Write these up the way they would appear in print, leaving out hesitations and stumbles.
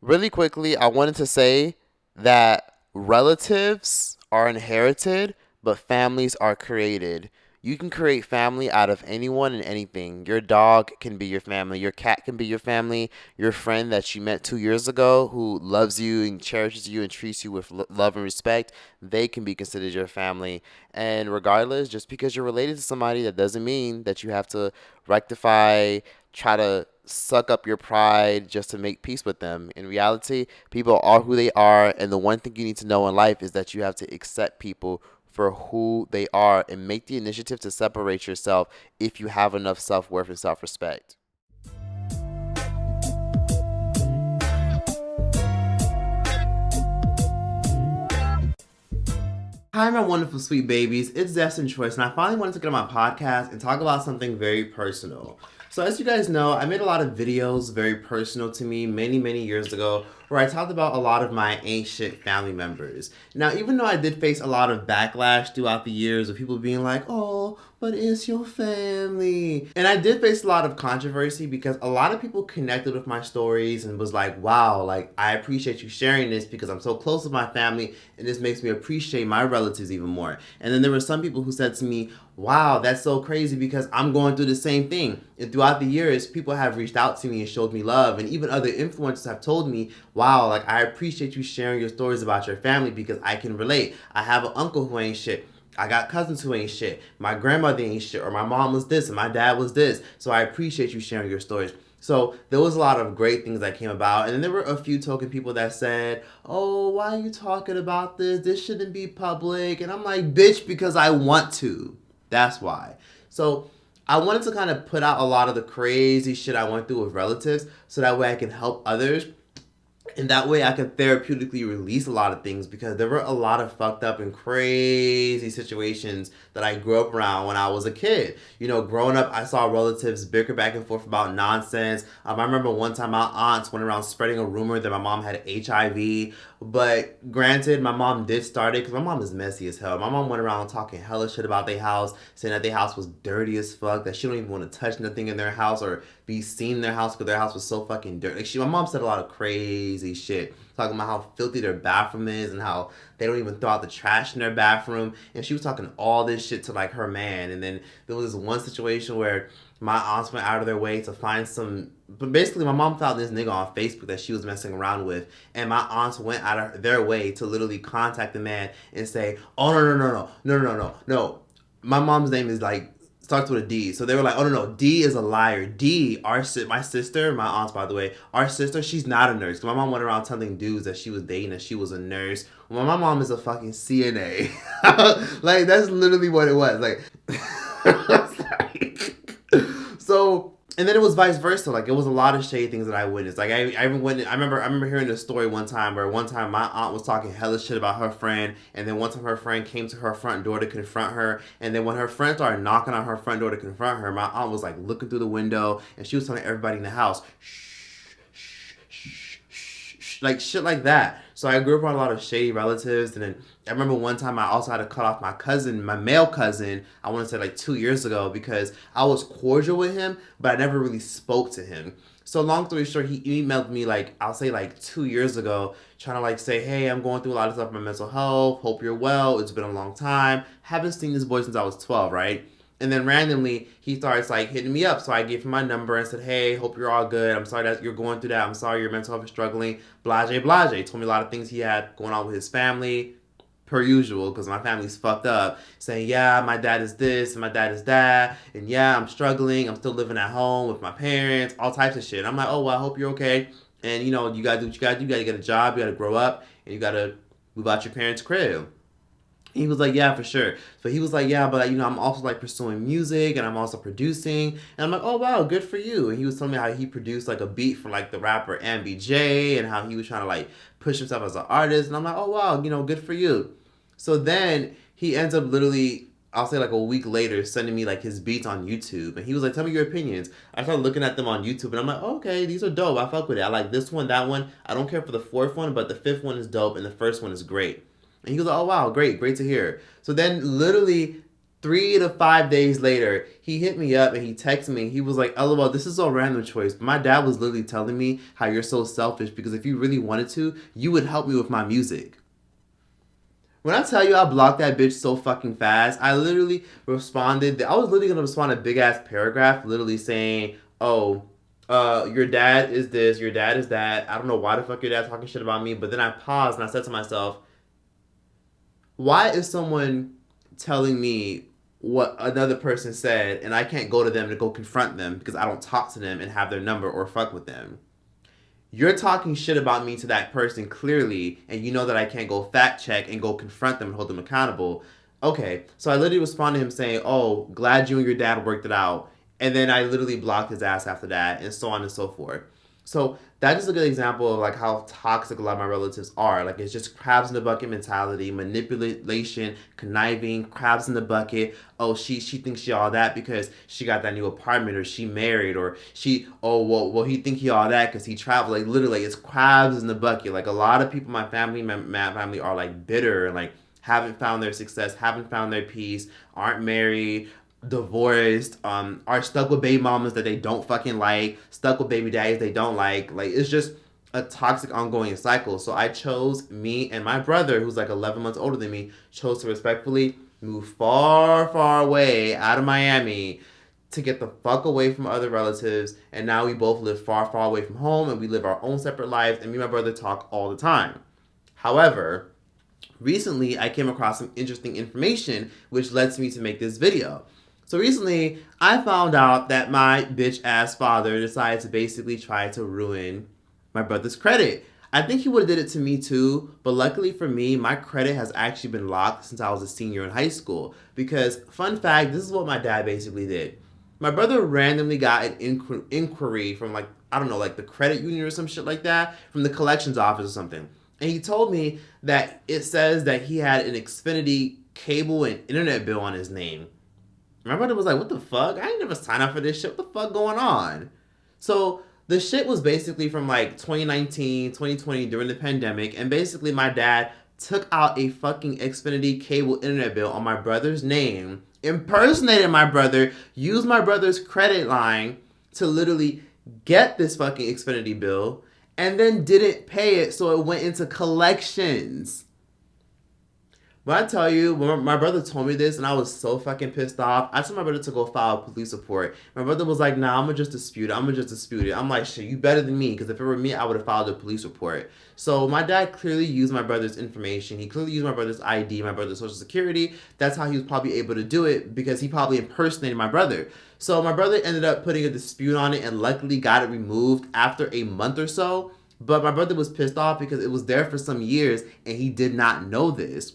Really quickly, I wanted to say that relatives are inherited, but families are created. You can create family out of anyone and anything. Your dog can be your family. Your cat can be your family. Your friend that you met 2 years ago who loves you and cherishes you and treats you with love and respect, they can be considered your family. And regardless, just because you're related to somebody, that doesn't mean that you have to rectify, try to suck up your pride just to make peace with them. In reality, people are who they are, and the one thing you need to know in life is that you have to accept people for who they are and make the initiative to separate yourself if you have enough self-worth and self-respect. Hi, my wonderful sweet babies. It's Destin Troyce, and I finally wanted to get on my podcast and talk about something very personal. So, as you guys know, I made a lot of videos very personal to me many years ago where I talked about a lot of my ancient family members. Now, even though I did face a lot of backlash throughout the years of people being like, oh, but it's your family. And I did face a lot of controversy because a lot of people connected with my stories and was like, wow, like, I appreciate you sharing this because I'm so close with my family and this makes me appreciate my relatives even more. And then there were some people who said to me, wow, that's so crazy because I'm going through the same thing. And throughout the years, people have reached out to me and showed me love. And even other influencers have told me, wow, like, I appreciate you sharing your stories about your family because I can relate. I have an uncle who ain't shit. I got cousins who ain't shit. My grandmother ain't shit. Or my mom was this and my dad was this. So I appreciate you sharing your stories. So there was a lot of great things that came about. And then there were a few token people that said, oh, why are you talking about this? This shouldn't be public. And I'm like, bitch, because I want to. That's why. So I wanted to kind of put out a lot of the crazy shit I went through with relatives so that way I can help others. And that way I could therapeutically release a lot of things because there were a lot of fucked up and crazy situations that I grew up around when I was a kid. You know, growing up, I saw relatives bicker back and forth about nonsense. I remember one time my aunts went around spreading a rumor that my mom had HIV. But granted, my mom did start it because my mom is messy as hell. My mom went around talking hella shit about their house, saying that their house was dirty as fuck, that she don't even want to touch nothing in their house or be seen in their house because their house was so fucking dirty. Like my mom said a lot of crazy shit, talking about how filthy their bathroom is and how they don't even throw out the trash in their bathroom. And she was talking all this shit to like her man. And then there was this one situation where my aunts went out of their way to find some. But basically, my mom found this nigga on Facebook that she was messing around with, and my aunts went out of their way to literally contact the man and say, "Oh no. My mom's name is like starts with a D." So they were like, "Oh no, D is a liar. D, my sister, my aunts by the way, our sister, she's not a nurse." My mom went around telling dudes that she was dating that she was a nurse. Well, my mom is a fucking CNA. Like that's literally what it was. Like. So, and then it was vice versa. Like it was a lot of shady things that I witnessed. Like I even went. I remember hearing this story one time where one time my aunt was talking hella shit about her friend, and then one time her friend came to her front door to confront her, and then when her friend started knocking on her front door to confront her, my aunt was like looking through the window, and she was telling everybody in the house, like shit like that. So I grew up around a lot of shady relatives, and then I remember one time I also had to cut off my cousin, my male cousin. I want to say like 2 years ago because I was cordial with him, but I never really spoke to him. So long story short, he emailed me like I'll say like 2 years ago, trying to like say, hey, I'm going through a lot of stuff with my mental health. Hope you're well. It's been a long time. Haven't seen this boy since I was 12, right? And then randomly he starts like hitting me up. So I gave him my number and said, hey, hope you're all good. I'm sorry that you're going through that. I'm sorry your mental health is struggling. Blase, blase. He told me a lot of things he had going on with his family, per usual, because my family's fucked up. Saying, yeah, my dad is this and my dad is that. And yeah, I'm struggling. I'm still living at home with my parents. All types of shit. I'm like, oh, well, I hope you're okay. And, you know, you got to do what you got to do. You got to get a job. You got to grow up. And you got to move out your parents' crib. He was like, yeah, for sure. So he was like, yeah, but you know, I'm also like pursuing music and I'm also producing. And I'm like, oh wow, good for you. And he was telling me how he produced like a beat for like the rapper MBJ and how he was trying to like push himself as an artist. And I'm like, oh wow, you know, good for you. So then he ends up literally, I'll say like a week later, sending me like his beats on YouTube. And he was like, tell me your opinions. I started looking at them on YouTube and I'm like, oh, okay, these are dope. I fuck with it. I like this one, that one. I don't care for the fourth one, but the fifth one is dope and the first one is great. And he goes, oh, wow, great to hear. So then literally 3 to 5 days later, he hit me up and he texted me. He was like, LOL, this is so random, Troyce. But my dad was literally telling me how you're so selfish because if you really wanted to, you would help me with my music. When I tell you I blocked that bitch so fucking fast, I literally responded. I was literally going to respond a big ass paragraph literally saying, oh, your dad is this, your dad is that. I don't know why the fuck your dad's talking shit about me. But then I paused and I said to myself, why is someone telling me what another person said and I can't go to them to go confront them because I don't talk to them and have their number or fuck with them? You're talking shit about me to that person clearly, and you know that I can't go fact check and go confront them and hold them accountable. Okay, so I literally responded to him saying, oh, glad you and your dad worked it out. And then I literally blocked his ass after that, and so on and so forth. So that is a good example of like how toxic a lot of my relatives are. Like it's just crabs in the bucket mentality, manipulation, conniving, crabs in the bucket. Oh, she thinks she all that because she got that new apartment or she married or she he think he all that because he traveled. Like literally, it's crabs in the bucket. Like a lot of people in my family are like bitter and like haven't found their success, haven't found their peace, aren't married, divorced, are stuck with baby mamas that they don't fucking like, stuck with baby daddies they don't like. Like it's just a toxic ongoing cycle. So I chose, me and my brother, who's like 11 months older than me, chose to respectfully move far, far away out of Miami to get the fuck away from other relatives. And now we both live far, far away from home and we live our own separate lives. And me and my brother talk all the time. However, recently I came across some interesting information which led me to make this video. So recently, I found out that my bitch-ass father decided to basically try to ruin my brother's credit. I think he would have did it to me too, but luckily for me, my credit has actually been locked since I was a senior in high school. Because, fun fact, this is what my dad basically did. My brother randomly got an inquiry from like, I don't know, like the credit union or some shit like that, from the collections office or something. And he told me that it says that he had an Xfinity cable and internet bill on his name. My brother was like, what the fuck? I ain't never signed up for this shit. What the fuck going on? So the shit was basically from like 2019, 2020 during the pandemic. And basically my dad took out a fucking Xfinity cable internet bill on my brother's name, impersonated my brother, used my brother's credit line to literally get this fucking Xfinity bill, and then didn't pay it. So it went into collections. When I tell you, when my brother told me this and I was so fucking pissed off, I told my brother to go file a police report. My brother was like, nah, I'm going to just dispute it. I'm like, shit, you better than me, because if it were me, I would have filed a police report. So my dad clearly used my brother's information. He clearly used my brother's ID, my brother's social security. That's how he was probably able to do it, because he probably impersonated my brother. So my brother ended up putting a dispute on it and luckily got it removed after a month or so. But my brother was pissed off because it was there for some years and he did not know this.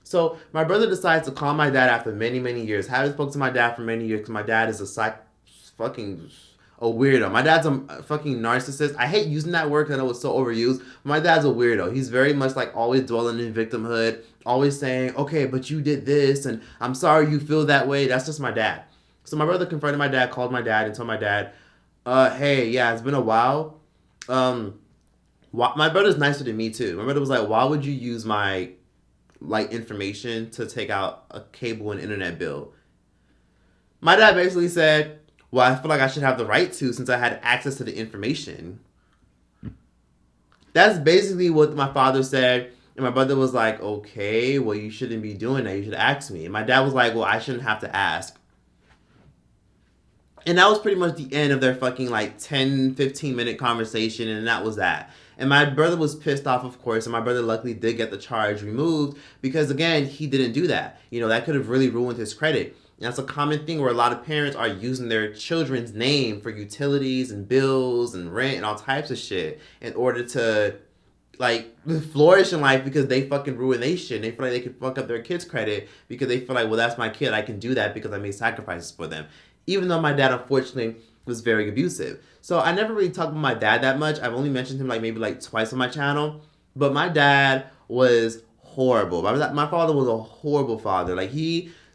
So my brother decides to call my dad after many, many years. Haven't spoken to my dad for many years because my dad is a weirdo. My dad's a fucking narcissist. I hate using that word because I know it's so overused. But my dad's a weirdo. He's very much like always dwelling in victimhood, always saying, okay, but you did this and I'm sorry you feel that way. That's just my dad. So my brother confronted my dad, called my dad and told my dad, hey, yeah, it's been a while. My brother's nicer than me too. My brother was like, why would you use my like information to take out a cable and internet bill? My dad basically said, well, I feel like I should have the right to since I had access to the information. That's basically what my father said. And my brother was like, okay, well, you shouldn't be doing that. You should ask me. And my dad was like, well, I shouldn't have to ask. And that was pretty much the end of their fucking like 10, 15-minute conversation. And that was that. And my brother was pissed off, of course, and my brother luckily did get the charge removed because, again, he didn't do that. You know, that could have really ruined his credit. And that's a common thing where a lot of parents are using their children's name for utilities and bills and rent and all types of shit in order to, like, flourish in life because they fucking ruin their shit. They feel like they can fuck up their kid's credit because they feel like, well, that's my kid. I can do that because I made sacrifices for them. Even though my dad, unfortunately, was very abusive. So I never really talked about my dad that much. I've only mentioned him like maybe like twice on my channel. But my dad was horrible. My father was a horrible father. Like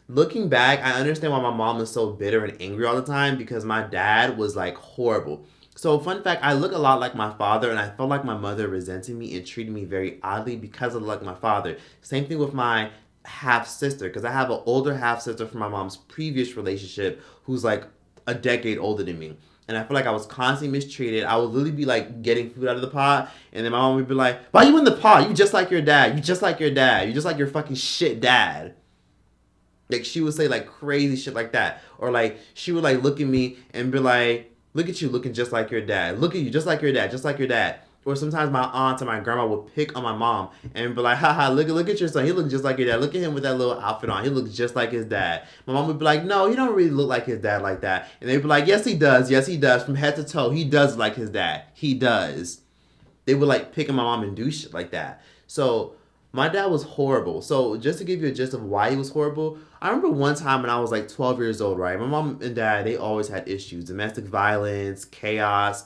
looking back, I understand why my mom was so bitter and angry all the time because my dad was like horrible. So fun fact, I look a lot like my father and I felt like my mother resented me and treated me very oddly because of like my father. Same thing with my half sister, because I have an older half sister from my mom's previous relationship who's like a decade older than me. And I feel like I was constantly mistreated. I would literally be like getting food out of the pot, and then my mom would be like, "Why you in the pot? You just like your dad. You just like your dad. You just like your fucking shit dad." Like she would say like crazy shit like that, or like she would like look at me and be like, "Look at you looking just like your dad. Look at you just like your dad, just like your dad." Or sometimes my aunt and my grandma would pick on my mom and be like, "Haha, look at your son. He looks just like your dad. Look at him with that little outfit on. He looks just like his dad." My mom would be like, "No, he don't really look like his dad like that." And they'd be like, "Yes, he does. Yes, he does. From head to toe, he does like his dad. He does." They would like pick on my mom and do shit like that. So my dad was horrible. So just to give you a gist of why he was horrible, I remember one time when I was like 12 years old, right? My mom and dad, they always had issues. Domestic violence, chaos,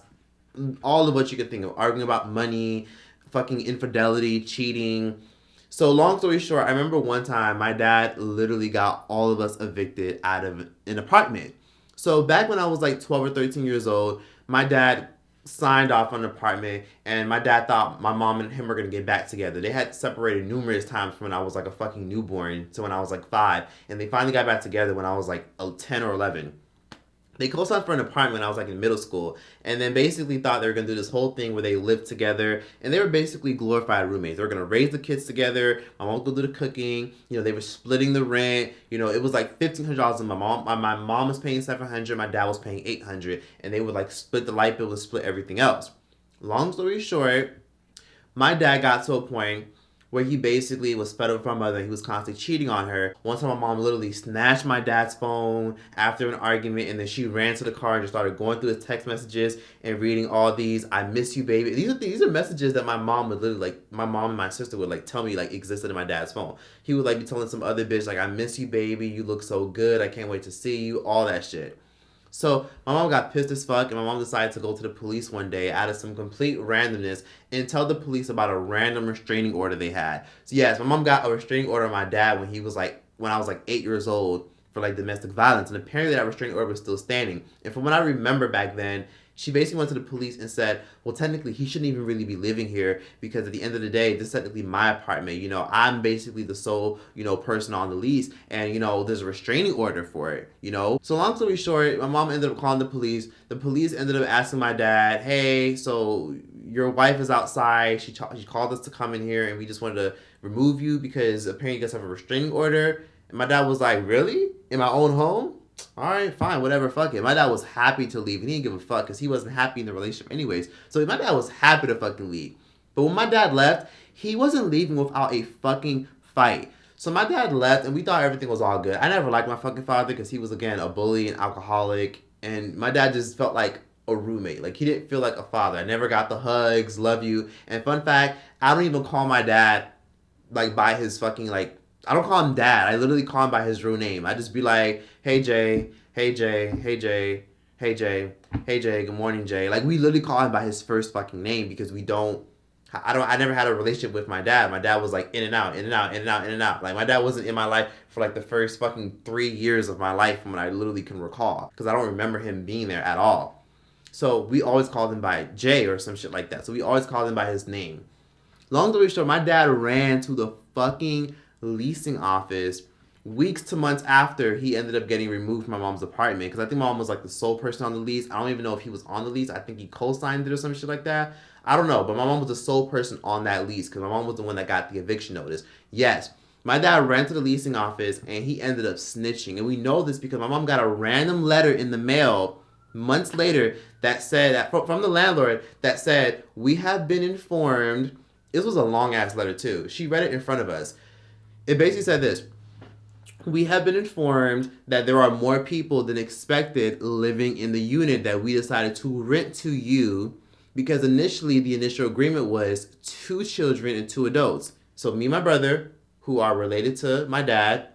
all of what you could think of. Arguing about money, fucking infidelity, cheating. So long story short, I remember one time my dad literally got all of us evicted out of an apartment. So back when I was like 12 or 13 years old, my dad signed off on an apartment, and my dad thought my mom and him were gonna get back together. They had separated numerous times from when I was like a fucking newborn to when I was like 5, and they finally got back together when I was like 10 or 11. They co-signed for an apartment when I was like in middle school, and then basically thought they were gonna do this whole thing where they lived together, and they were basically glorified roommates. They were gonna raise the kids together. My mom would go do the cooking. You know, they were splitting the rent. You know, it was like $1,500, and my mom was paying $700, my dad was paying $800, and they would like split the light bill and split everything else. Long story short, my dad got to a point where he basically was fed up with my mother. He was constantly cheating on her. One time my mom literally snatched my dad's phone after an argument, and then she ran to the car and just started going through his text messages and reading all these "I miss you, baby." These are messages that my mom would literally like. My mom and my sister would like tell me like existed in my dad's phone. He would like be telling some other bitch like, "I miss you, baby. You look so good. I can't wait to see you." All that shit. So my mom got pissed as fuck, and my mom decided to go to the police one day out of some complete randomness and tell the police about a random restraining order they had. So yes, my mom got a restraining order on my dad when I was like 8 years old for like domestic violence, and apparently that restraining order was still standing. And from what I remember back then, she basically went to the police and said, "Well, technically, he shouldn't even really be living here because at the end of the day, this is technically my apartment. You know, I'm basically the sole, person on the lease, and there's a restraining order for it. You know." So long story short, my mom ended up calling the police. The police ended up asking my dad, "Hey, so your wife is outside. She called us to come in here, and we just wanted to remove you because apparently you guys have a restraining order." And my dad was like, "Really? In my own home? All right, fine, whatever, fuck it." My dad was happy to leave, and he didn't give a fuck because he wasn't happy in the relationship anyways. So my dad was happy to fucking leave. But when my dad left, he wasn't leaving without a fucking fight. So my dad left, and we thought everything was all good. I never liked my fucking father because he was, again, a bully and alcoholic. And my dad just felt like a roommate. Like, he didn't feel like a father. I never got the hugs, love you. And fun fact, I don't even call my dad, like, by his fucking, like, I don't call him dad. I literally call him by his real name. I just be like, "Hey Jay, hey Jay, hey Jay, hey Jay, hey Jay, good morning Jay." Like, we literally call him by his first fucking name because I never had a relationship with my dad. My dad was like in and out, in and out, in and out, in and out. Like, my dad wasn't in my life for like the first fucking 3 years of my life from when I literally can recall, because I don't remember him being there at all. So we always called him by Jay or some shit like that. So we always called him by his name. Long story short, my dad ran to the fucking leasing office weeks to months after he ended up getting removed from my mom's apartment, because I think my mom was like the sole person on the lease. I don't even know if he was on the lease. I think he co-signed it or some shit like that. I don't know, but my mom was the sole person on that lease because my mom was the one that got the eviction notice. Yes, my dad ran to the leasing office and he ended up snitching. And we know this because my mom got a random letter in the mail months later that said, that from the landlord, that said, "We have been informed." This was a long ass letter too. She read it in front of us. It basically said this: "We have been informed that there are more people than expected living in the unit that we decided to rent to you, because initially the initial agreement was 2 children and 2 adults. So me and my brother, who are related to my dad,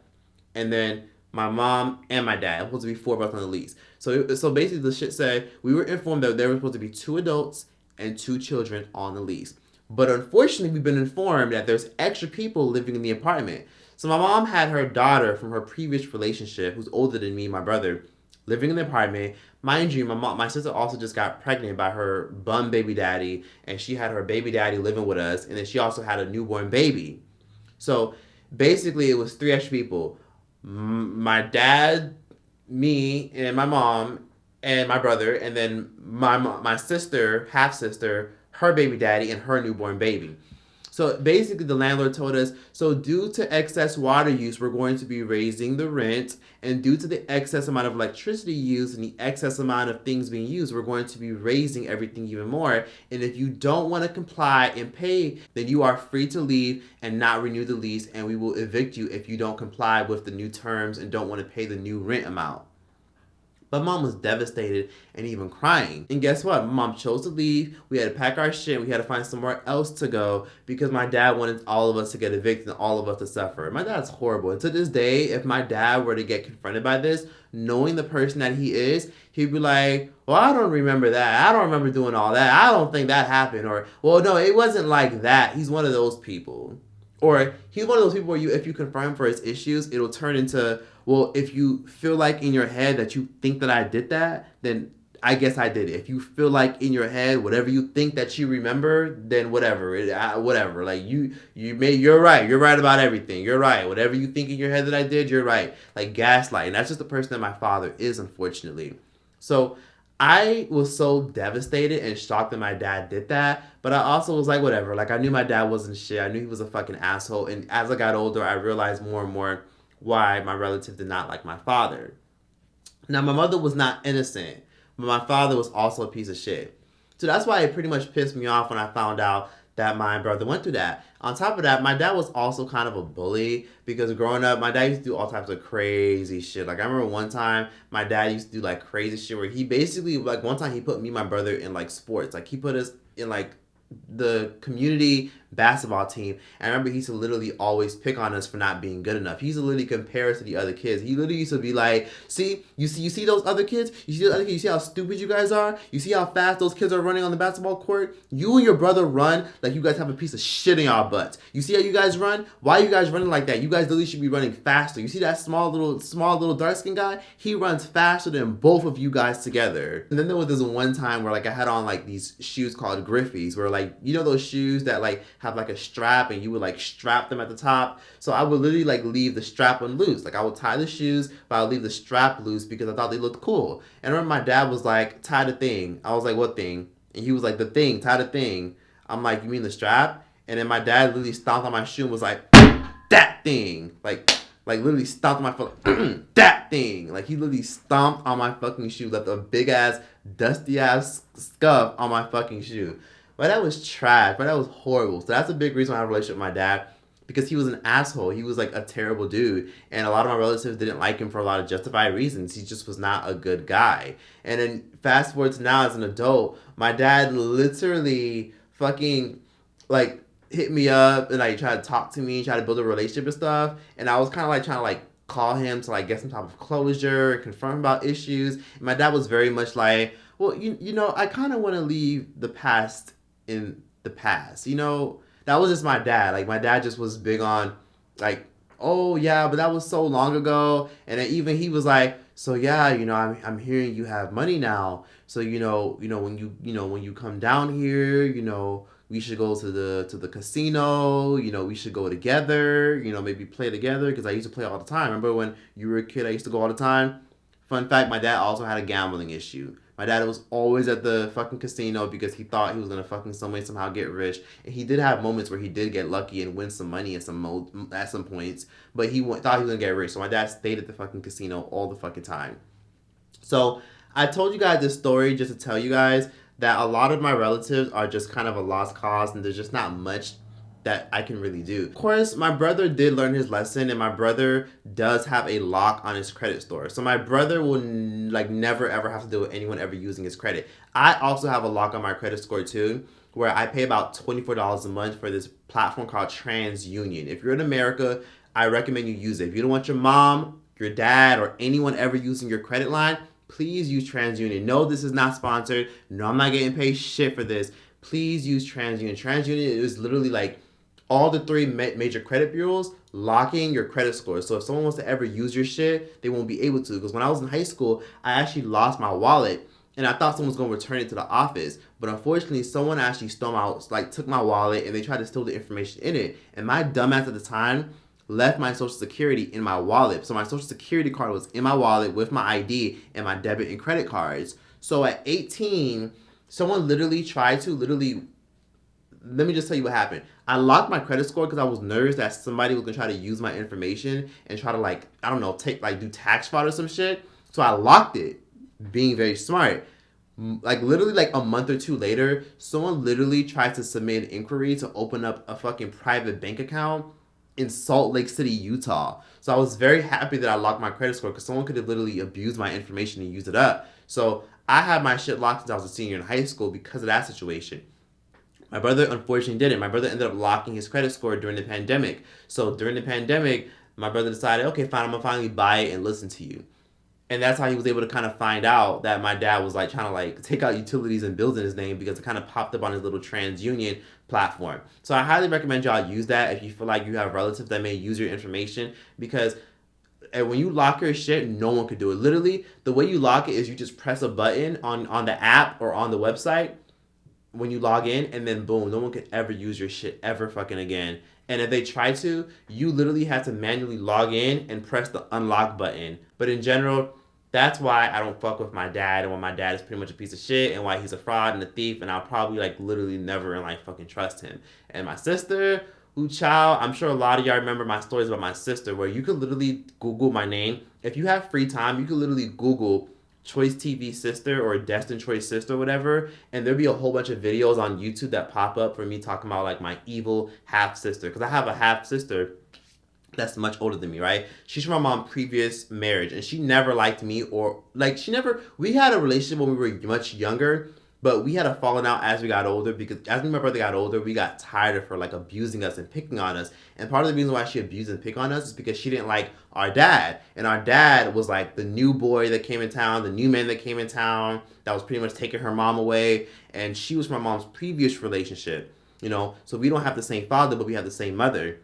and then my mom and my dad. It was supposed to be 4 of us on the lease. So basically the shit said we were informed that there were supposed to be 2 adults and 2 children on the lease. But unfortunately, we've been informed that there's extra people living in the apartment. So my mom had her daughter from her previous relationship, who's older than me, my brother, living in the apartment. Mind you, my sister also just got pregnant by her bum baby daddy, and she had her baby daddy living with us, and then she also had a newborn baby. So Basically, it was 3 extra people. My dad, me, and my mom, and my brother, and then my sister, half sister, her baby daddy, and her newborn baby. So basically, the landlord told us, so due to excess water use, we're going to be raising the rent. And due to the excess amount of electricity used and the excess amount of things being used, we're going to be raising everything even more. And if you don't want to comply and pay, then you are free to leave and not renew the lease. And we will evict you if you don't comply with the new terms and don't want to pay the new rent amount. My mom was devastated and even crying. And guess what? My mom chose to leave. We had to pack our shit. We had to find somewhere else to go because my dad wanted all of us to get evicted and all of us to suffer. My dad's horrible. And to this day, if my dad were to get confronted by this, knowing the person that he is, he'd be like, well, I don't remember that. I don't remember doing all that. I don't think that happened. Or, well, no, it wasn't like that. He's one of those people. Or he's one of those people where if you confront him for his issues, it'll turn into, well, if you feel like in your head that you think that I did that, then I guess I did it. If you feel like in your head, whatever you think that you remember, then whatever, whatever. Like you're right. You're right about everything. You're right. Whatever you think in your head that I did, you're right. Like gaslighting. That's just the person that my father is, unfortunately. So I was so devastated and shocked that my dad did that, but I also was like, whatever. Like, I knew my dad wasn't shit. I knew he was a fucking asshole. And as I got older, I realized more and more why my relative did not like my father. Now, my mother was not innocent, but my father was also a piece of shit. So that's why it pretty much pissed me off when I found out that my brother went through that. On top of that, my dad was also kind of a bully because growing up, my dad used to do all types of crazy shit. Like, I remember one time my dad used to do like crazy shit where he basically, like, one time he put me and my brother in like sports. Like, he put us in like the community basketball team. And I remember he used to literally always pick on us for not being good enough. He used to literally compare us to the other kids. He literally used to be like, see those other kids? You see those other kids? You see how stupid you guys are? You see how fast those kids are running on the basketball court? You and your brother run like you guys have a piece of shit in y'all butts. You see how you guys run? Why are you guys running like that? You guys literally should be running faster. You see that small little dark skinned guy? He runs faster than both of you guys together. And then there was this one time where like I had on like these shoes called Griffies, where like, you know those shoes that like have like a strap and you would like strap them at the top. So I would literally like leave the strap on loose. Like I would tie the shoes, but I would leave the strap loose because I thought they looked cool. And I remember my dad was like, tie the thing. I was like, what thing? And he was like, the thing, tie the thing. I'm like, you mean the strap? And then my dad literally stomped on my shoe and was like, that thing. Like literally stomped on my foot. That thing. Like he literally stomped on my fucking shoe, left a big ass, dusty ass scuff on my fucking shoe. But that was trash. But that was horrible. So that's a big reason why I have a relationship with my dad. Because he was an asshole. He was like a terrible dude. And a lot of my relatives didn't like him for a lot of justified reasons. He just was not a good guy. And then fast forward to now as an adult, my dad literally fucking like hit me up and like tried to talk to me, try to build a relationship and stuff. And I was kind of like trying to like call him to like get some type of closure, confront him about issues. And my dad was very much like, well, you know, I kind of want to leave the past in the past. You know, that was just my dad. Like my dad just was big on like, oh yeah, but that was so long ago. And then even he was like, so yeah, you know, I'm hearing you have money now. So when you come down here, you know, we should go to the casino. You know, we should go together. You know, maybe play together because I used to play all the time. Remember when you were a kid? I used to go all the time. Fun fact: my dad also had a gambling issue. My dad was always at the fucking casino because he thought he was gonna fucking some way somehow get rich. And he did have moments where he did get lucky and win some money at some points, but he thought he was gonna get rich. So my dad stayed at the fucking casino all the fucking time. So I told you guys this story just to tell you guys that a lot of my relatives are just kind of a lost cause and there's just not much that I can really do. Of course, my brother did learn his lesson and my brother does have a lock on his credit score. So my brother will like never ever have to deal with anyone ever using his credit. I also have a lock on my credit score too, where I pay about $24 a month for this platform called TransUnion. If you're in America, I recommend you use it. If you don't want your mom, your dad, or anyone ever using your credit line, please use TransUnion. No, this is not sponsored. No, I'm not getting paid shit for this. Please use TransUnion. TransUnion is literally like all the three major credit bureaus locking your credit score. So if someone wants to ever use your shit, they won't be able to. Because when I was in high school, I actually lost my wallet and I thought someone was going to return it to the office. But unfortunately, someone actually took my wallet and they tried to steal the information in it. And my dumbass at the time left my social security in my wallet. So my social security card was in my wallet with my ID and my debit and credit cards. So at 18, someone literally tried to let me just tell you what happened. I locked my credit score because I was nervous that somebody was gonna try to use my information and try to I don't know, do tax fraud or some shit. So I locked it, being very smart. Literally a month or two later, someone literally tried to submit an inquiry to open up a fucking private bank account in Salt Lake City, Utah. So I was very happy that I locked my credit score because someone could have literally abused my information and used it up. So I had my shit locked since I was a senior in high school because of that situation. My brother unfortunately didn't. My brother ended up locking his credit score during the pandemic. So during the pandemic, my brother decided, okay, fine, I'm gonna finally buy it and listen to you. And that's how he was able to kind of find out that my dad was trying to take out utilities and bills in his name because it kind of popped up on his little TransUnion platform. So I highly recommend y'all use that if you feel like you have relatives that may use your information, because when you lock your shit, no one could do it. Literally, the way you lock it is you just press a button on the app or on the website when you log in, and then boom, no one could ever use your shit ever fucking again. And if they try to, you literally have to manually log in and press the unlock button. But in general, that's why I don't fuck with my dad, and why my dad is pretty much a piece of shit, and why he's a fraud and a thief, and I'll probably literally never in life fucking trust him. And my sister, JEAl0US, I'm sure a lot of y'all remember my stories about my sister, where you could literally Google my name. If you have free time, you could literally Google Troyce TV sister or Destin Troyce sister or whatever, and there'll be a whole bunch of videos on YouTube that pop up for me talking about my evil half sister, because I have a half sister that's much older than me, right? She's from my mom's previous marriage, and she never liked me, or we had a relationship when we were much younger, but we had a falling out as we got older, because as me and my brother got older, we got tired of her abusing us and picking on us. And part of the reason why she abused and picked on us is because she didn't like our dad. And our dad was the new boy that came in town, the new man that came in town, that was pretty much taking her mom away. And she was from my mom's previous relationship, so we don't have the same father, but we have the same mother.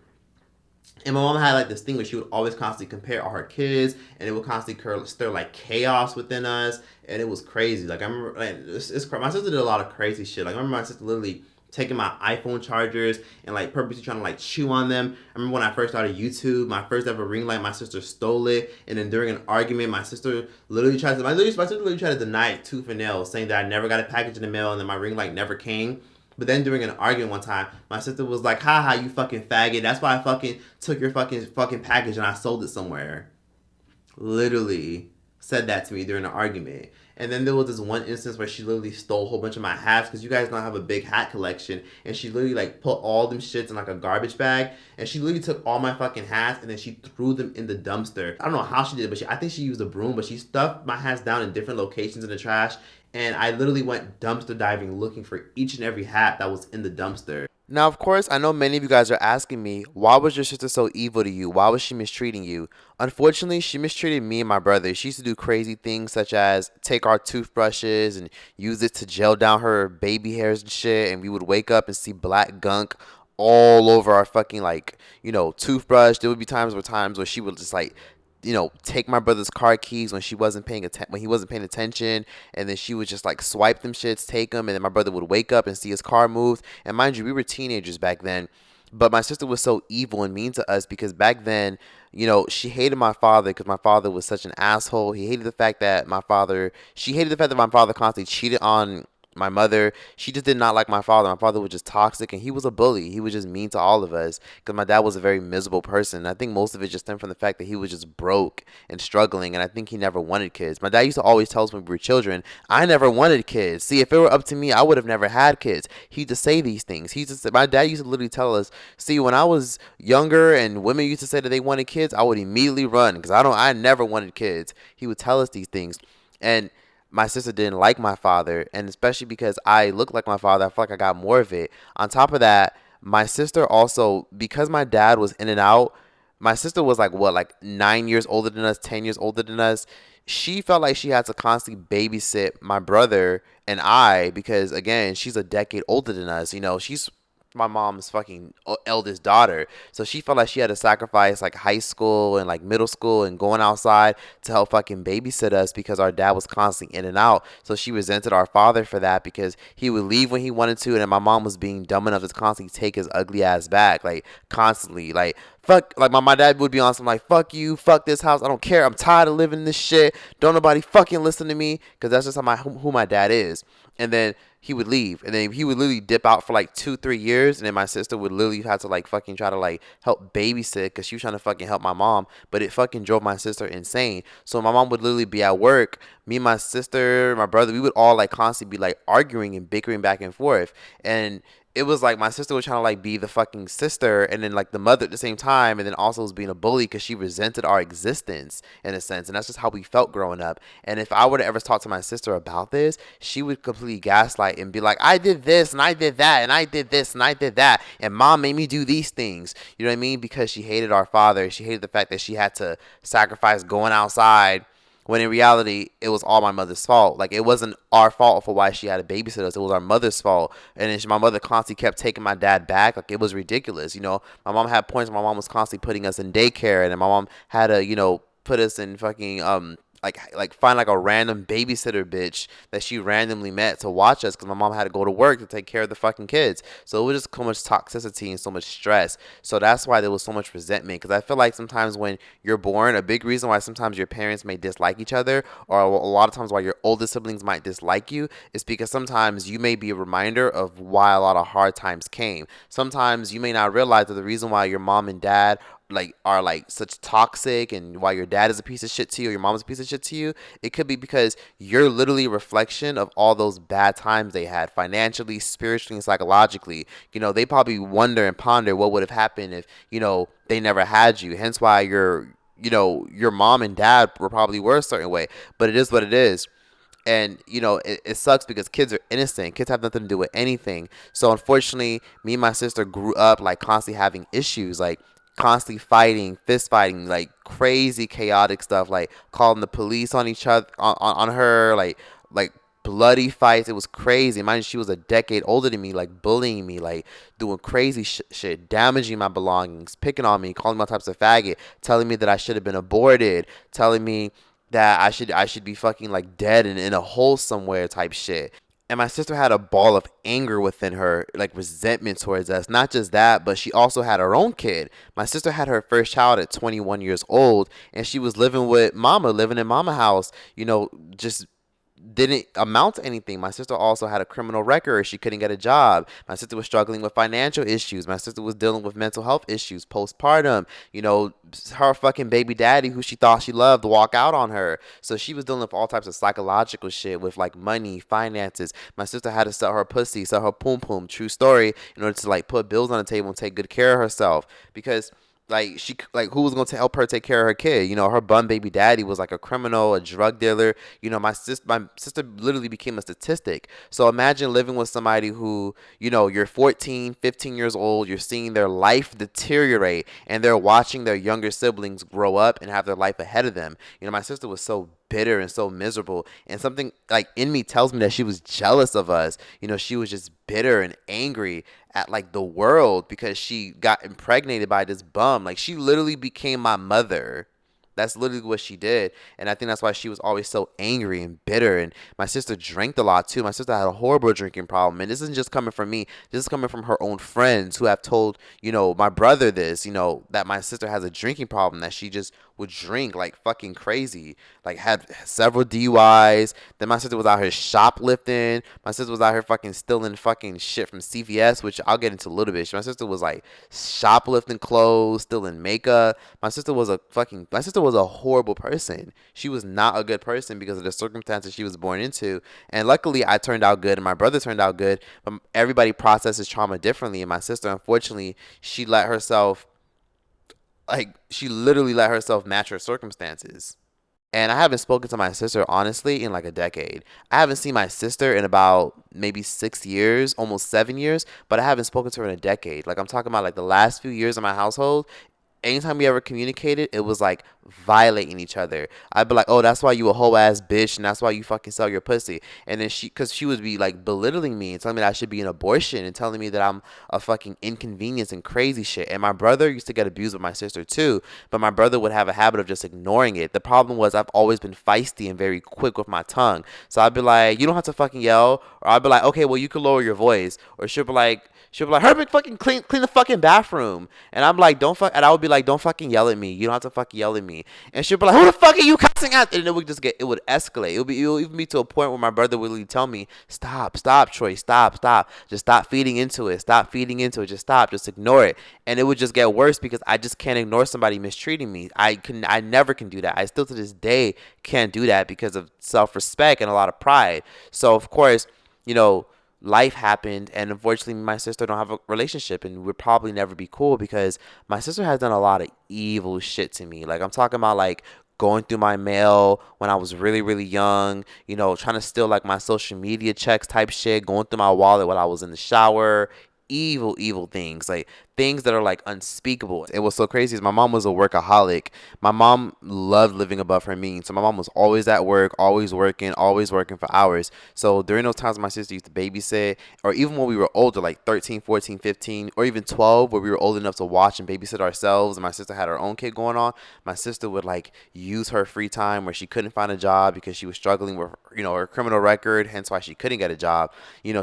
And my mom had this thing where she would always constantly compare all her kids, and it would constantly stir chaos within us, and it was crazy. I remember, it's my sister did a lot of crazy shit. I remember my sister literally taking my iPhone chargers and purposely trying to chew on them. I remember when I first started YouTube, my first ever ring light, my sister stole it, and then during an argument, my sister literally tried to deny it tooth and nail, saying that I never got a package in the mail and that my ring light never came. But then during an argument one time, my sister was like, haha, you fucking faggot. That's why I fucking took your fucking package and I sold it somewhere. Literally said that to me during an argument. And then there was this one instance where she literally stole a whole bunch of my hats, because you guys know I have a big hat collection. And she literally put all them shits in a garbage bag. And she literally took all my fucking hats and then she threw them in the dumpster. I don't know how she did it, but I think she used a broom, but she stuffed my hats down in different locations in the trash. And I literally went dumpster diving looking for each and every hat that was in the dumpster. Now, of course, I know many of you guys are asking me, why was your sister so evil to you? Why was she mistreating you? Unfortunately, she mistreated me and my brother. She used to do crazy things such as take our toothbrushes and use it to gel down her baby hairs and shit. And we would wake up and see black gunk all over our fucking toothbrush. There would be times where she would just take my brother's car keys when he wasn't paying attention, and then she would just swipe them shits, take them, and then my brother would wake up and see his car moved. And mind you, we were teenagers back then, but my sister was so evil and mean to us because back then, she hated my father because my father was such an asshole. She hated the fact that my father constantly cheated on my mother. She just did not like my father. My father was just toxic, and he was a bully. He was just mean to all of us because my dad was a very miserable person. I think most of it just stemmed from the fact that he was just broke and struggling, and I think he never wanted kids. My dad used to always tell us when we were children, I never wanted kids. See, if it were up to me, I would have never had kids. He used to say these things. My dad used to literally tell us, see, when I was younger and women used to say that they wanted kids, I would immediately run because I never wanted kids. He would tell us these things. And my sister didn't like my father, and especially because I look like my father, I feel like I got more of it. On top of that, my sister also, because my dad was in and out, my sister was 9 years older than us, 10 years older than us. She felt like she had to constantly babysit my brother and I because, again, she's a decade older than us. She's my mom's fucking eldest daughter. So she felt like she had to sacrifice like high school and like middle school and going outside to help fucking babysit us because our dad was constantly in and out. So she resented our father for that because he would leave when he wanted to, and then my mom was being dumb enough to constantly take his ugly ass back, like constantly, like fuck, like my dad would be on some like fuck you, fuck this house, I don't care, I'm tired of living this shit, don't nobody fucking listen to me, because that's just how who my dad is. And then he would leave, and then he would literally dip out for like 2-3 years, and then my sister would literally have to like fucking try to like help babysit because she was trying to fucking help my mom, but it fucking drove my sister insane. So my mom would literally be at work, me, my sister, my brother, we would all like constantly be like arguing and bickering back and forth, and it was like my sister was trying to like be the fucking sister and then like the mother at the same time, and then also was being a bully because she resented our existence in a sense, and that's just how we felt growing up. And if I were to ever talk to my sister about this, she would completely gaslight and be like, I did this and I did that and I did this and I did that, and mom made me do these things, you know what I mean, because she hated our father. She hated the fact that she had to sacrifice going outside, when in reality, it was all my mother's fault. Like, it wasn't our fault for why she had to babysit us. It was our mother's fault. And then my mother constantly kept taking my dad back. Like, it was ridiculous. You know, my mom had points where my mom was constantly putting us in daycare. And then my mom had to, put us in fucking, like find like a random babysitter bitch that she randomly met to watch us because my mom had to go to work to take care of the fucking kids. So it was just so much toxicity and so much stress. So that's why there was so much resentment, because I feel like sometimes when you're born, a big reason why sometimes your parents may dislike each other, or a lot of times why your older siblings might dislike you, is because sometimes you may be a reminder of why a lot of hard times came. Sometimes you may not realize that the reason why your mom and dad like are like such toxic, and why your dad is a piece of shit to you or your mom is a piece of shit to you, it could be because you're literally a reflection of all those bad times they had financially, spiritually, and psychologically. They probably wonder and ponder what would have happened if they never had you, hence why your mom and dad were a certain way. But it is what it is. And it sucks because kids are innocent. Kids have nothing to do with anything. So unfortunately, me and my sister grew up like constantly having issues, like constantly fighting, fist fighting, like crazy chaotic stuff, like calling the police on each other, on her, like bloody fights. It was crazy. Mind you, she was a decade older than me, like bullying me, like doing crazy shit, damaging my belongings, picking on me, calling me all types of faggot, telling me that I should have been aborted, telling me that I should be fucking like dead and in a hole somewhere type shit. And my sister had a ball of anger within her, like resentment towards us. Not just that, but she also had her own kid. My sister had her first child at 21 years old, and she was living with mama, living in mama house, just didn't amount to anything. My sister also had a criminal record. She couldn't get a job. My sister was struggling with financial issues. My sister was dealing with mental health issues, postpartum. Her fucking baby daddy, who she thought she loved, walk out on her. So she was dealing with all types of psychological shit with like money, finances. My sister had to sell her pussy, sell her poom poom, true story, in order to like put bills on the table and take good care of herself, because who was going to help her take care of her kid? Her bum baby daddy was like a criminal, a drug dealer. My sister literally became a statistic. So imagine living with somebody who, you're 14, 15 years old, you're seeing their life deteriorate, and they're watching their younger siblings grow up and have their life ahead of them. My sister was so bitter and so miserable, and something like in me tells me that she was jealous of us. She was just bitter and angry at like the world because she got impregnated by this bum. Like, she literally became my mother. That's literally what she did. And I think that's why she was always so angry and bitter. And my sister drank a lot too. My sister had a horrible drinking problem. And this isn't just coming from me. This is coming from her own friends who have told, my brother this, that my sister has a drinking problem, that she just would drink like fucking crazy. Like, had several DUIs. Then my sister was out here shoplifting. My sister was out here fucking stealing fucking shit from CVS, which I'll get into a little bit. My sister was like shoplifting clothes, stealing makeup. My sister was a horrible person. She was not a good person because of the circumstances she was born into. And luckily, I turned out good and my brother turned out good. But everybody processes trauma differently. And my sister, unfortunately, she literally let herself match her circumstances. And I haven't spoken to my sister, honestly, in like a decade. I haven't seen my sister in about maybe 6 years, almost 7 years, but I haven't spoken to her in a decade. Like, I'm talking about like the last few years of my household. anytime we ever communicated, it was like violating each other. I'd be like, "Oh, that's why you a whole ass bitch, and that's why you fucking sell your pussy." And then cause she would be like belittling me and telling me that I should be an abortion and telling me that I'm a fucking inconvenience and crazy shit. And my brother used to get abused with my sister too, but my brother would have a habit of just ignoring it. The problem was I've always been feisty and very quick with my tongue, so I'd be like, "You don't have to fucking yell," or I'd be like, "Okay, well you can lower your voice," or she'll be like, Herbert, fucking clean the fucking bathroom. And I'm like, don't fuck. And I would be like, don't fucking yell at me. You don't have to fucking yell at me. And she'll be like, who the fuck are you cussing at? And it would escalate. It'll even be to a point where my brother would really tell me, stop, Troy, stop. Just stop feeding into it. Stop feeding into it. Just stop. Just ignore it. And it would just get worse because I just can't ignore somebody mistreating me. I never can do that. I still to this day can't do that because of self-respect and a lot of pride. So of course, you know, life happened, and unfortunately me and my sister don't have a relationship, and we'll probably never be cool because my sister has done a lot of evil shit to me. Like, I'm talking about like going through my mail when I was really young, trying to steal like my social media checks type shit, going through my wallet while I was in the shower. Evil things, like things that are like unspeakable. It was so crazy is my mom was a workaholic. My mom loved living above her means. So my mom was always at work, always working for hours. So during those times my sister used to babysit, or even when we were older, like 13, 14, 15, or even 12, where we were old enough to watch and babysit ourselves, and my sister had her own kid going on, my sister would like use her free time where she couldn't find a job because she was struggling with, her criminal record, hence why she couldn't get a job.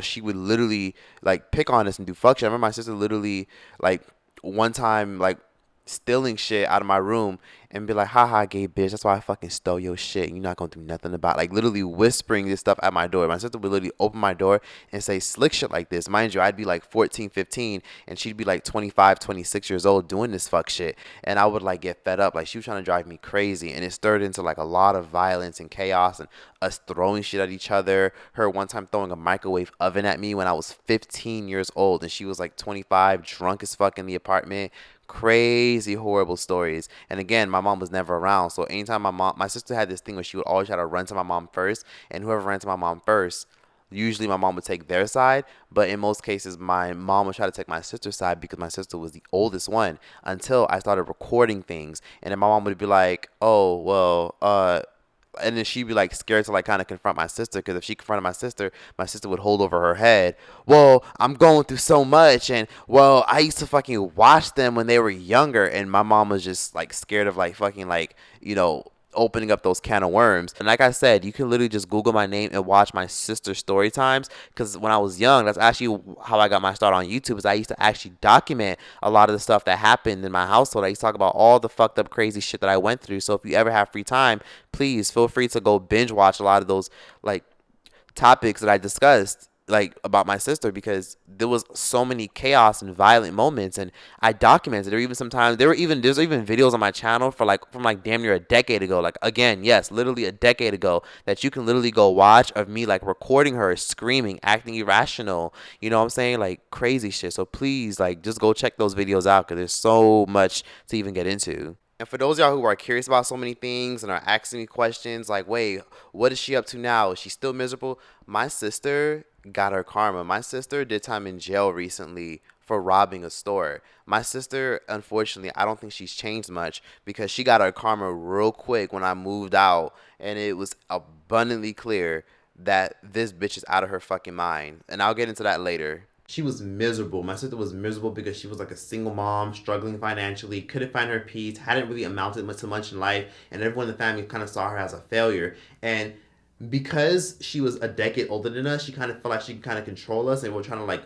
She would literally like pick on us and do fuck shit. I remember my sister literally like one time like stealing shit out of my room and be like, haha, gay bitch, that's why I fucking stole your shit. You're not gonna do nothing about it. Like literally whispering this stuff at my door. My sister would literally open my door and say slick shit like this. Mind you, I'd be like 14, 15, and she'd be like 25, 26 years old doing this fuck shit. And I would like get fed up. Like she was trying to drive me crazy. And it stirred into like a lot of violence and chaos and us throwing shit at each other. Her one time throwing a microwave oven at me when I was 15 years old and she was like 25, drunk as fuck in the apartment. Crazy horrible stories. And again, my mom was never around, so anytime my sister had this thing where she would always try to run to my mom first, and whoever ran to my mom first, usually my mom would take their side, but in most cases my mom would try to take my sister's side because my sister was the oldest one, until I started recording things. And then my mom would be like, oh well, and then she'd be like scared to like kind of confront my sister, because if she confronted my sister would hold over her head, well, I'm going through so much, and well, I used to fucking watch them when they were younger. And my mom was just like scared of like fucking like opening up those can of worms. And like I said, you can literally just Google my name and watch my sister's story times, because when I was young, that's actually how I got my start on YouTube. Is I used to actually document a lot of the stuff that happened in my household. I used to talk about all the fucked up crazy shit that I went through. So if you ever have free time, please feel free to go binge watch a lot of those like topics that I discussed like about my sister, because there was so many chaos and violent moments, and I documented. There's even videos on my channel for like from like damn near a decade ago, like again, yes, literally a decade ago, that you can literally go watch, of me like recording her screaming, acting irrational, you know what I'm saying, like crazy shit. So please, like, just go check those videos out, because there's so much to even get into. And for those of y'all who are curious about so many things and are asking me questions like, wait, what is she up to now? Is she still miserable? My sister got her karma. My sister did time in jail recently for robbing a store. My sister, unfortunately, I don't think she's changed much, because she got her karma real quick when I moved out. And it was abundantly clear that this bitch is out of her fucking mind. And I'll get into that later. She was miserable. My sister was miserable because she was like a single mom, struggling financially, couldn't find her peace, hadn't really amounted to much in life, and everyone in the family kind of saw her as a failure. And because she was a decade older than us, she kind of felt like she could kind of control us, and we were trying to like,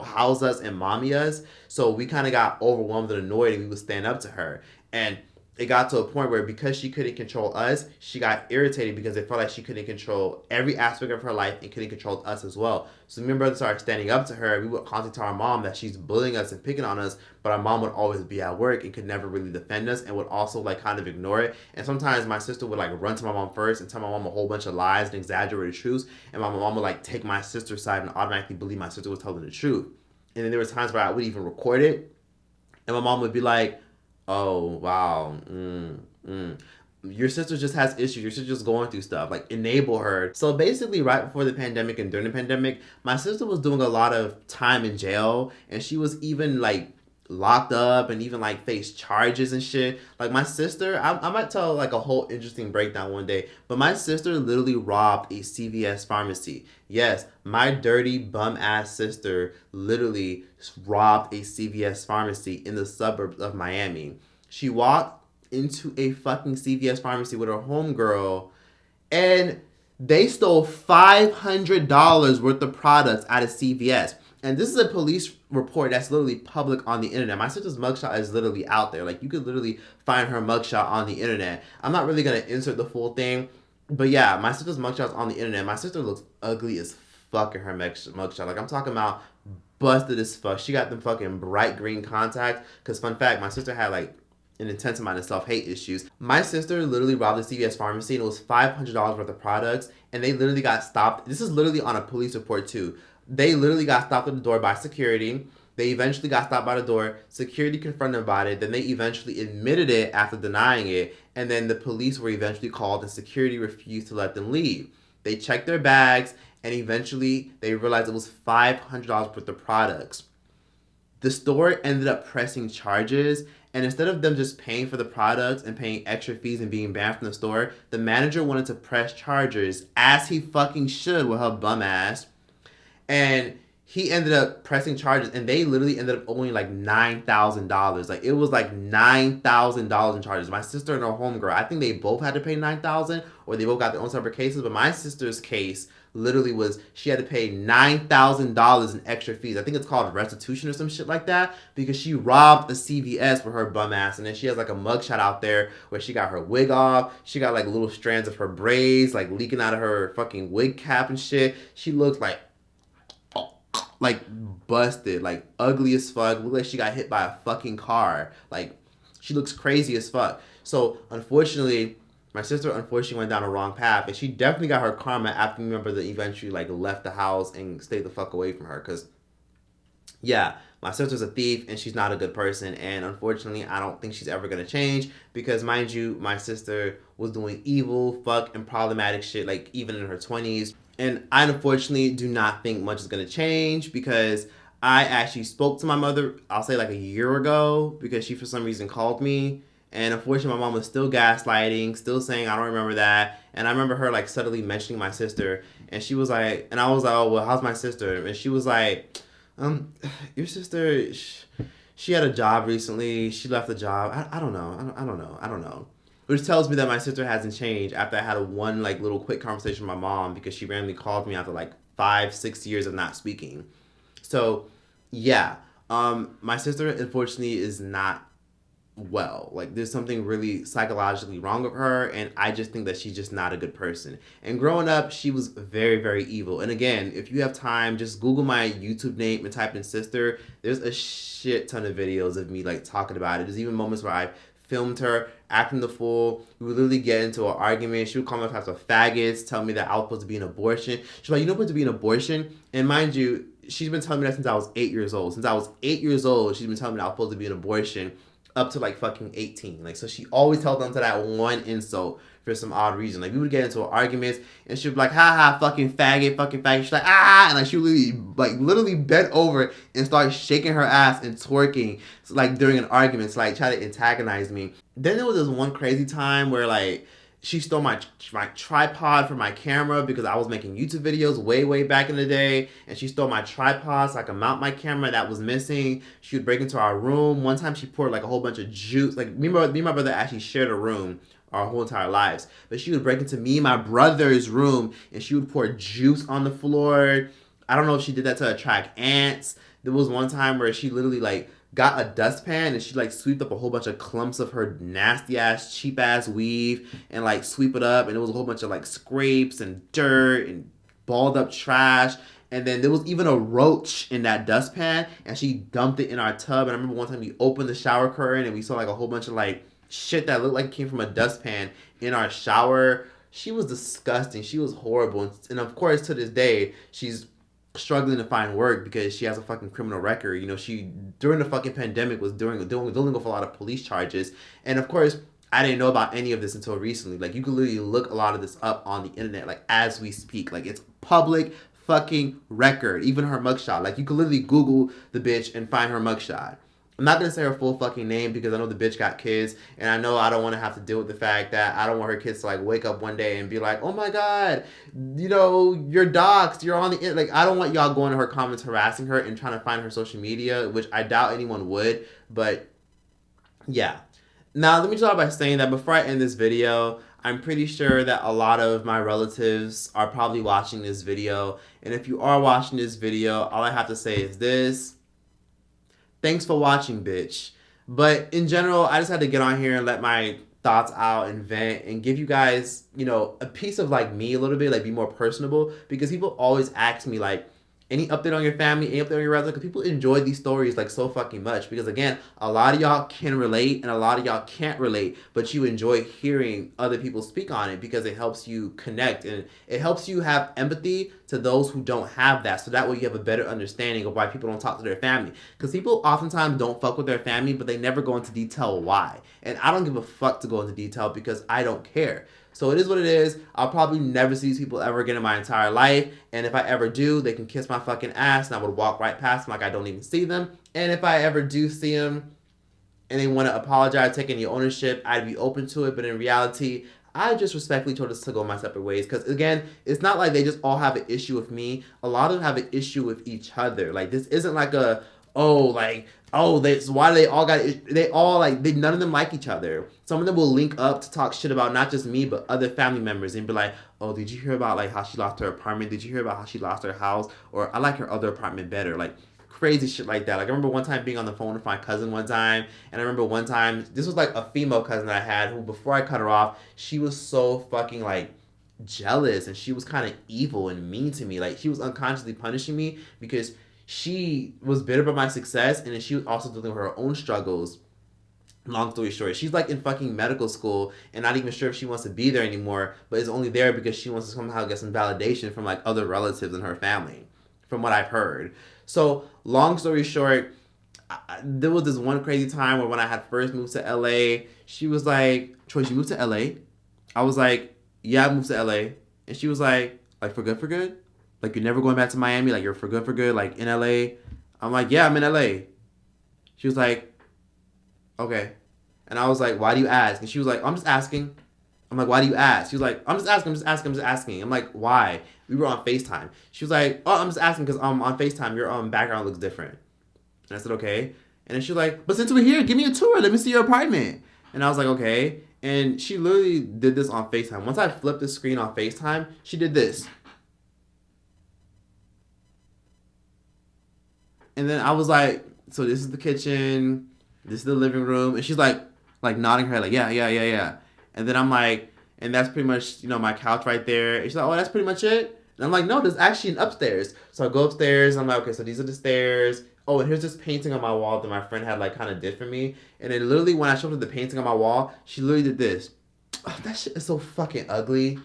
house us and mommy us. So we kind of got overwhelmed and annoyed, and we would stand up to her. And it got to a point where, because she couldn't control us, she got irritated because it felt like she couldn't control every aspect of her life and couldn't control us as well. So me and brother started standing up to her. We would constantly tell our mom that she's bullying us and picking on us, but our mom would always be at work and could never really defend us, and would also like kind of ignore it. And sometimes my sister would like run to my mom first and tell my mom a whole bunch of lies and exaggerated truths, and my mom would like take my sister's side and automatically believe my sister was telling the truth. And then there were times where I would even record it, and my mom would be like, oh, wow, your sister just has issues. Your sister's just going through stuff. Like, enable her. So basically, right before the pandemic and during the pandemic, my sister was doing a lot of time in jail, and she was even like locked up and even like face charges and shit. Like my sister, I might tell like a whole interesting breakdown one day, but my sister literally robbed a CVS pharmacy. Yes, my dirty bum ass sister literally robbed a CVS pharmacy in the suburbs of Miami. She walked into a fucking CVS pharmacy with her homegirl, and they stole $500 worth of products out of CVS. And this is a police report that's literally public on the internet. My sister's mugshot is literally out there. Like, you could literally find her mugshot on the internet. I'm not really going to insert the full thing. But yeah, my sister's mugshot's on the internet. My sister looks ugly as fuck in her mugshot. Like, I'm talking about busted as fuck. She got them fucking bright green contacts. Because, fun fact, my sister had, like, an intense amount of self-hate issues. My sister literally robbed a CVS pharmacy, and it was $500 worth of products. And they literally got stopped. This is literally on a police report, too. They literally got stopped at the door by security. They eventually got stopped by the door. Security confronted them about it. Then they eventually admitted it after denying it. And then the police were eventually called, and security refused to let them leave. They checked their bags, and eventually they realized it was $500 worth of products. The store ended up pressing charges, and instead of them just paying for the products and paying extra fees and being banned from the store, the manager wanted to press charges, as he fucking should with her bum ass. And he ended up pressing charges, and they literally ended up owing like $9,000. Like, it was like $9,000 in charges. My sister and her homegirl, I think they both had to pay $9,000, or they both got their own separate cases. But my sister's case literally was, she had to pay $9,000 in extra fees. I think it's called restitution or some shit like that, because she robbed a CVS with her bum ass. And then she has like a mugshot out there where she got her wig off. She got like little strands of her braids like leaking out of her fucking wig cap and shit. She looks like busted, like ugly as fuck. Look like she got hit by a fucking car. Like, she looks crazy as fuck. So unfortunately, my sister went down the wrong path, and she definitely got her karma after me member that eventually like left the house and stayed the fuck away from her. Cause yeah, my sister's a thief and she's not a good person, and unfortunately I don't think she's ever gonna change, because mind you, my sister was doing evil, fuck, and problematic shit like even in her 20s. And I unfortunately do not think much is going to change, because I actually spoke to my mother, I'll say like a year ago, because she for some reason called me. And unfortunately, my mom was still gaslighting, still saying, I don't remember that. And I remember her like subtly mentioning my sister. And she was like, and I was like, oh, well, how's my sister? And she was like, your sister, she had a job recently. She left the job. I don't know. I don't know. Which tells me that my sister hasn't changed after I had one like little quick conversation with my mom, because she randomly called me after like 5-6 years of not speaking. So yeah, my sister unfortunately is not well. Like, there's something really psychologically wrong with her, and I just think that she's just not a good person. And growing up, she was very, very evil. And again, if you have time, just Google my YouTube name and type in sister. There's a shit ton of videos of me like talking about it. There's even moments where I filmed her acting the fool. We would literally get into an argument. She would call me all types of faggots, tell me that I was supposed to be an abortion. She's like, you know what to be an abortion? And mind you, she's been telling me that since I was 8 years old. Since I was 8 years old, she's been telling me that I was supposed to be an abortion up to like fucking 18. Like, so she always held on to that one insult for some odd reason. Like, we would get into arguments, and she'd be like, ha ha, fucking faggot, fucking faggot. She's like, ah, and like she would literally bent over and start shaking her ass and twerking, so, like during an argument, to like try to antagonize me. Then there was this one crazy time where like she stole my tripod for my camera, because I was making YouTube videos way back in the day, and she stole my tripod so I could mount my camera that was missing. She would break into our room. One time she poured like a whole bunch of juice. Like, me and my brother actually shared a room our whole entire lives. But she would break into me and my brother's room, and she would pour juice on the floor. I don't know if she did that to attract ants. There was one time where she literally like got a dustpan, and she like swept up a whole bunch of clumps of her nasty ass, cheap ass weave, and like sweep it up, and it was a whole bunch of like scrapes and dirt and balled up trash. And then there was even a roach in that dustpan, and she dumped it in our tub. And I remember one time we opened the shower curtain, and we saw like a whole bunch of like shit that looked like it came from a dustpan in our shower. She was disgusting. She was horrible. And of course, to this day, she's struggling to find work because she has a fucking criminal record. You know, she during the fucking pandemic was dealing with a lot of police charges. And of course, I didn't know about any of this until recently. Like, you can literally look a lot of this up on the internet, like, as we speak. Like, it's public fucking record. Even her mugshot. Like, you can literally Google the bitch and find her mugshot. I'm not gonna say her full fucking name because I know the bitch got kids, and I know I don't want to have to deal with the fact that I don't want her kids to like wake up one day and be like, "Oh my god, you know, you're doxxed, you're on the like." I don't want y'all going to her comments harassing her and trying to find her social media, which I doubt anyone would. But yeah. Now let me start by saying that before I end this video, I'm pretty sure that a lot of my relatives are probably watching this video, and if you are watching this video, all I have to say is this. Thanks for watching, bitch. But in general, I just had to get on here and let my thoughts out and vent and give you guys, you know, a piece of like me a little bit, like be more personable, because people always ask me like, any update on your family, any update on your relatives, because people enjoy these stories like so fucking much. Because again, a lot of y'all can relate and a lot of y'all can't relate, but you enjoy hearing other people speak on it because it helps you connect and it helps you have empathy to those who don't have that. So that way you have a better understanding of why people don't talk to their family. Because people oftentimes don't fuck with their family, but they never go into detail why. And I don't give a fuck to go into detail because I don't care. So it is what it is. I'll probably never see these people ever again in my entire life. And if I ever do, they can kiss my fucking ass and I would walk right past them like I don't even see them. And if I ever do see them and they want to apologize, take any ownership, I'd be open to it. But in reality, I just respectfully told us to go my separate ways. Because again, it's not like they just all have an issue with me. A lot of them have an issue with each other. Like this isn't like a, why they all got it. They all like none of them like each other. Some of them will link up to talk shit about not just me but other family members and be like, oh, did you hear about like how she lost her apartment? Did you hear about how she lost her house? Or I like her other apartment better. Like crazy shit like that. Like I remember one time being on the phone with my cousin one time, and I remember one time this was like a female cousin that I had who before I cut her off, she was so fucking like jealous and she was kind of evil and mean to me. Like she was unconsciously punishing me because she was bitter about my success, and then she was also dealing with her own struggles. Long story short, she's like in fucking medical school and not even sure if she wants to be there anymore, but is only there because she wants to somehow get some validation from like other relatives in her family, from what I've heard. So, long story short, there was this one crazy time where when I had first moved to LA, she was like, Troyce, you moved to LA? I was like, yeah, I moved to LA. And she was like for good, for good? Like, you're never going back to Miami? Like, you're for good, like, in LA? I'm like, yeah, I'm in LA. She was like, okay. And I was like, why do you ask? And she was like, I'm just asking. I'm like, why do you ask? She was like, I'm just asking. I'm like, why? We were on FaceTime. She was like, oh, I'm just asking because on FaceTime, your background looks different. And I said, okay. And then she was like, but since we're here, give me a tour. Let me see your apartment. And I was like, okay. And she literally did this on FaceTime. Once I flipped the screen on FaceTime, she did this. And then I was like, so this is the kitchen, this is the living room. And she's like nodding her head, like, yeah. And then I'm like, and that's pretty much, you know, my couch right there. And she's like, oh, that's pretty much it? And I'm like, no, there's actually an upstairs. So I go upstairs. And I'm like, okay, so these are the stairs. Oh, and here's this painting on my wall that my friend had like kind of did for me. And then literally when I showed her the painting on my wall, she literally did this. Oh, that shit is so fucking ugly.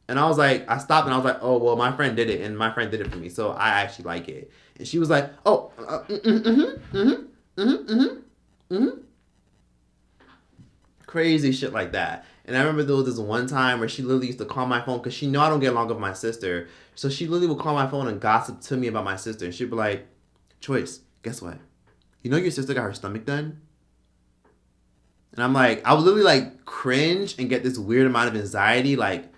And I was like, I stopped and I was like, oh, well, my friend did it. And my friend did it for me. So I actually like it. And she was like, oh, crazy shit like that. And I remember there was this one time where she literally used to call my phone because she knew I don't get along with my sister. So she literally would call my phone and gossip to me about my sister. And she'd be like, Troyce, guess what? You know your sister got her stomach done? And I'm like, I would literally like cringe and get this weird amount of anxiety. Like,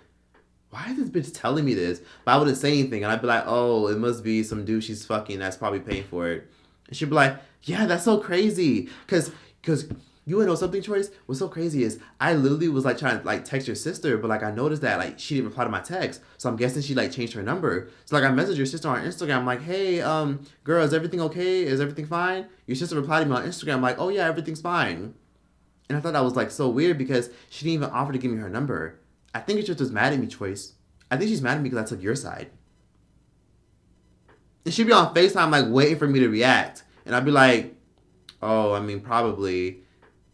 why is this bitch telling me this? But I wouldn't say anything. And I'd be like, oh, it must be some dude she's fucking that's probably paying for it. And she'd be like, yeah, that's so crazy. Because you wanna know something, Troyce? What's so crazy is I literally was like trying to like text your sister, but like I noticed that like she didn't reply to my text. So I'm guessing she like changed her number. So like I messaged your sister on Instagram. I'm like, hey, girl, is everything okay? Is everything fine? Your sister replied to me on Instagram. I'm like, oh yeah, everything's fine. And I thought that was like so weird because she didn't even offer to give me her number. I think your sister's mad at me, Troyce. I think she's mad at me because I took your side. And she'd be on FaceTime like waiting for me to react. And I'd be like, oh, I mean, probably.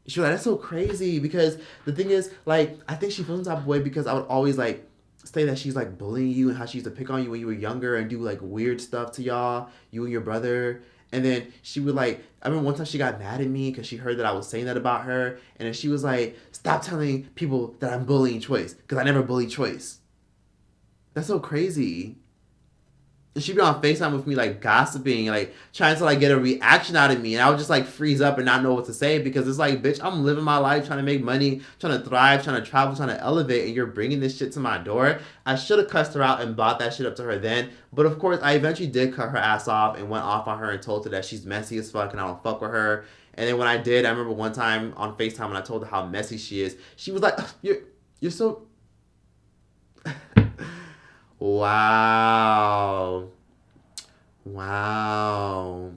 She'd be like, that's so crazy because the thing is, like, I think she feels some type of way because I would always like say that she's like bullying you and how she used to pick on you when you were younger and do like weird stuff to y'all, you and your brother. And then she would like, I remember one time she got mad at me because she heard that I was saying that about her. And then she was like, stop telling people that I'm bullying Troyce because I never bullied Troyce. That's so crazy. And she'd be on FaceTime with me, like, gossiping, like, trying to, like, get a reaction out of me. And I would just, like, freeze up and not know what to say because it's like, bitch, I'm living my life, trying to make money, trying to thrive, trying to travel, trying to elevate, and you're bringing this shit to my door. I should have cussed her out and bought that shit up to her then. But, of course, I eventually did cut her ass off and went off on her and told her that she's messy as fuck and I don't fuck with her. And then when I did, I remember one time on FaceTime when I told her how messy she is, she was like, you're so... Wow. Wow.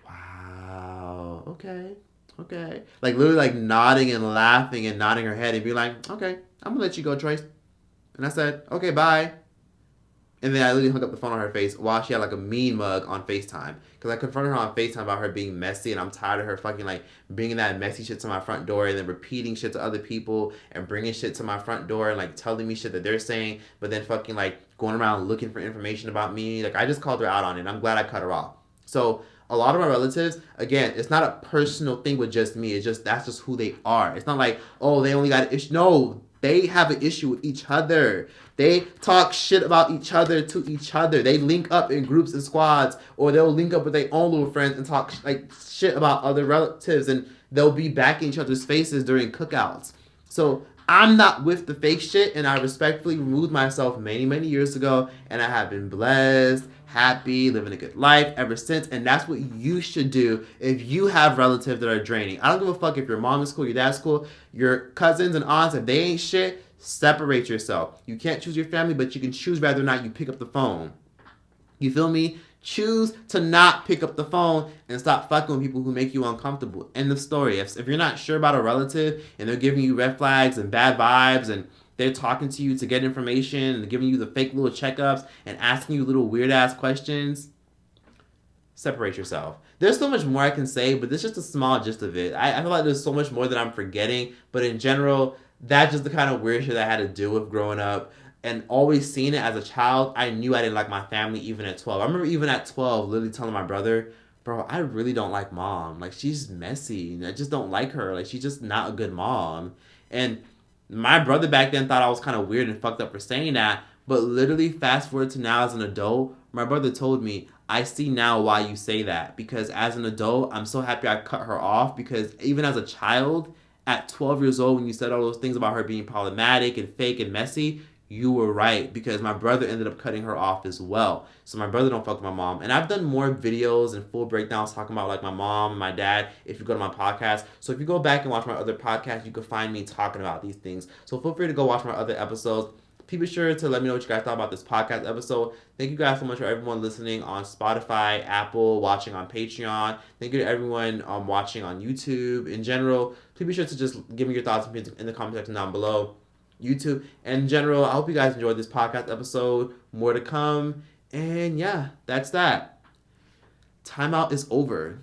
Wow. Okay. Okay. Like literally like nodding and laughing and nodding her head and be like, okay, I'm gonna let you go, Troyce. And I said, okay, bye. And then I literally hung up the phone on her face while she had like a mean mug on FaceTime. Because I confronted her on FaceTime about her being messy and I'm tired of her fucking like bringing that messy shit to my front door and then repeating shit to other people and bringing shit to my front door and like telling me shit that they're saying, but then fucking like going around looking for information about me. Like I just called her out on it and I'm glad I cut her off. So a lot of my relatives, again, it's not a personal thing with just me. It's just, that's just who they are. It's not like, oh, they only got an issue. No, they have an issue with each other. They talk shit about each other to each other. They link up in groups and squads, or they'll link up with their own little friends and talk like shit about other relatives, and they'll be back in each other's faces during cookouts. So I'm not with the fake shit, and I respectfully removed myself many, many years ago, and I have been blessed, happy, living a good life ever since, and that's what you should do if you have relatives that are draining. I don't give a fuck if your mom is cool, your dad's cool, your cousins and aunts, if they ain't shit, separate yourself. You can't choose your family, but you can choose whether or not you pick up the phone. You feel me? Choose to not pick up the phone and stop fucking with people who make you uncomfortable. End of story. If you're not sure about a relative and they're giving you red flags and bad vibes and they're talking to you to get information and giving you the fake little checkups and asking you little weird ass questions, separate yourself. There's so much more I can say, but this is just a small gist of it. I feel like there's so much more that I'm forgetting, but in general, that's just the kind of weird shit I had to deal with growing up. And always seeing it as a child, I knew I didn't like my family even at 12. I remember even at 12 literally telling my brother, bro, I really don't like mom. Like, she's messy. I just don't like her. Like, she's just not a good mom. And my brother back then thought I was kind of weird and fucked up for saying that. But literally, fast forward to now as an adult, my brother told me, I see now why you say that. Because as an adult, I'm so happy I cut her off. Because even as a child, at 12 years old, when you said all those things about her being problematic and fake and messy, you were right, because my brother ended up cutting her off as well. So my brother don't fuck with my mom. And I've done more videos and full breakdowns talking about like my mom and my dad if you go to my podcast. So if you go back and watch my other podcasts, you can find me talking about these things. So feel free to go watch my other episodes. Be sure to let me know what you guys thought about this podcast episode. Thank you guys so much for everyone listening on Spotify, Apple, watching on Patreon. Thank you to everyone watching on YouTube. In general, please be sure to just give me your thoughts in the comment section down below. YouTube. And in general, I hope you guys enjoyed this podcast episode. More to come. And yeah, that's that. Timeout is over.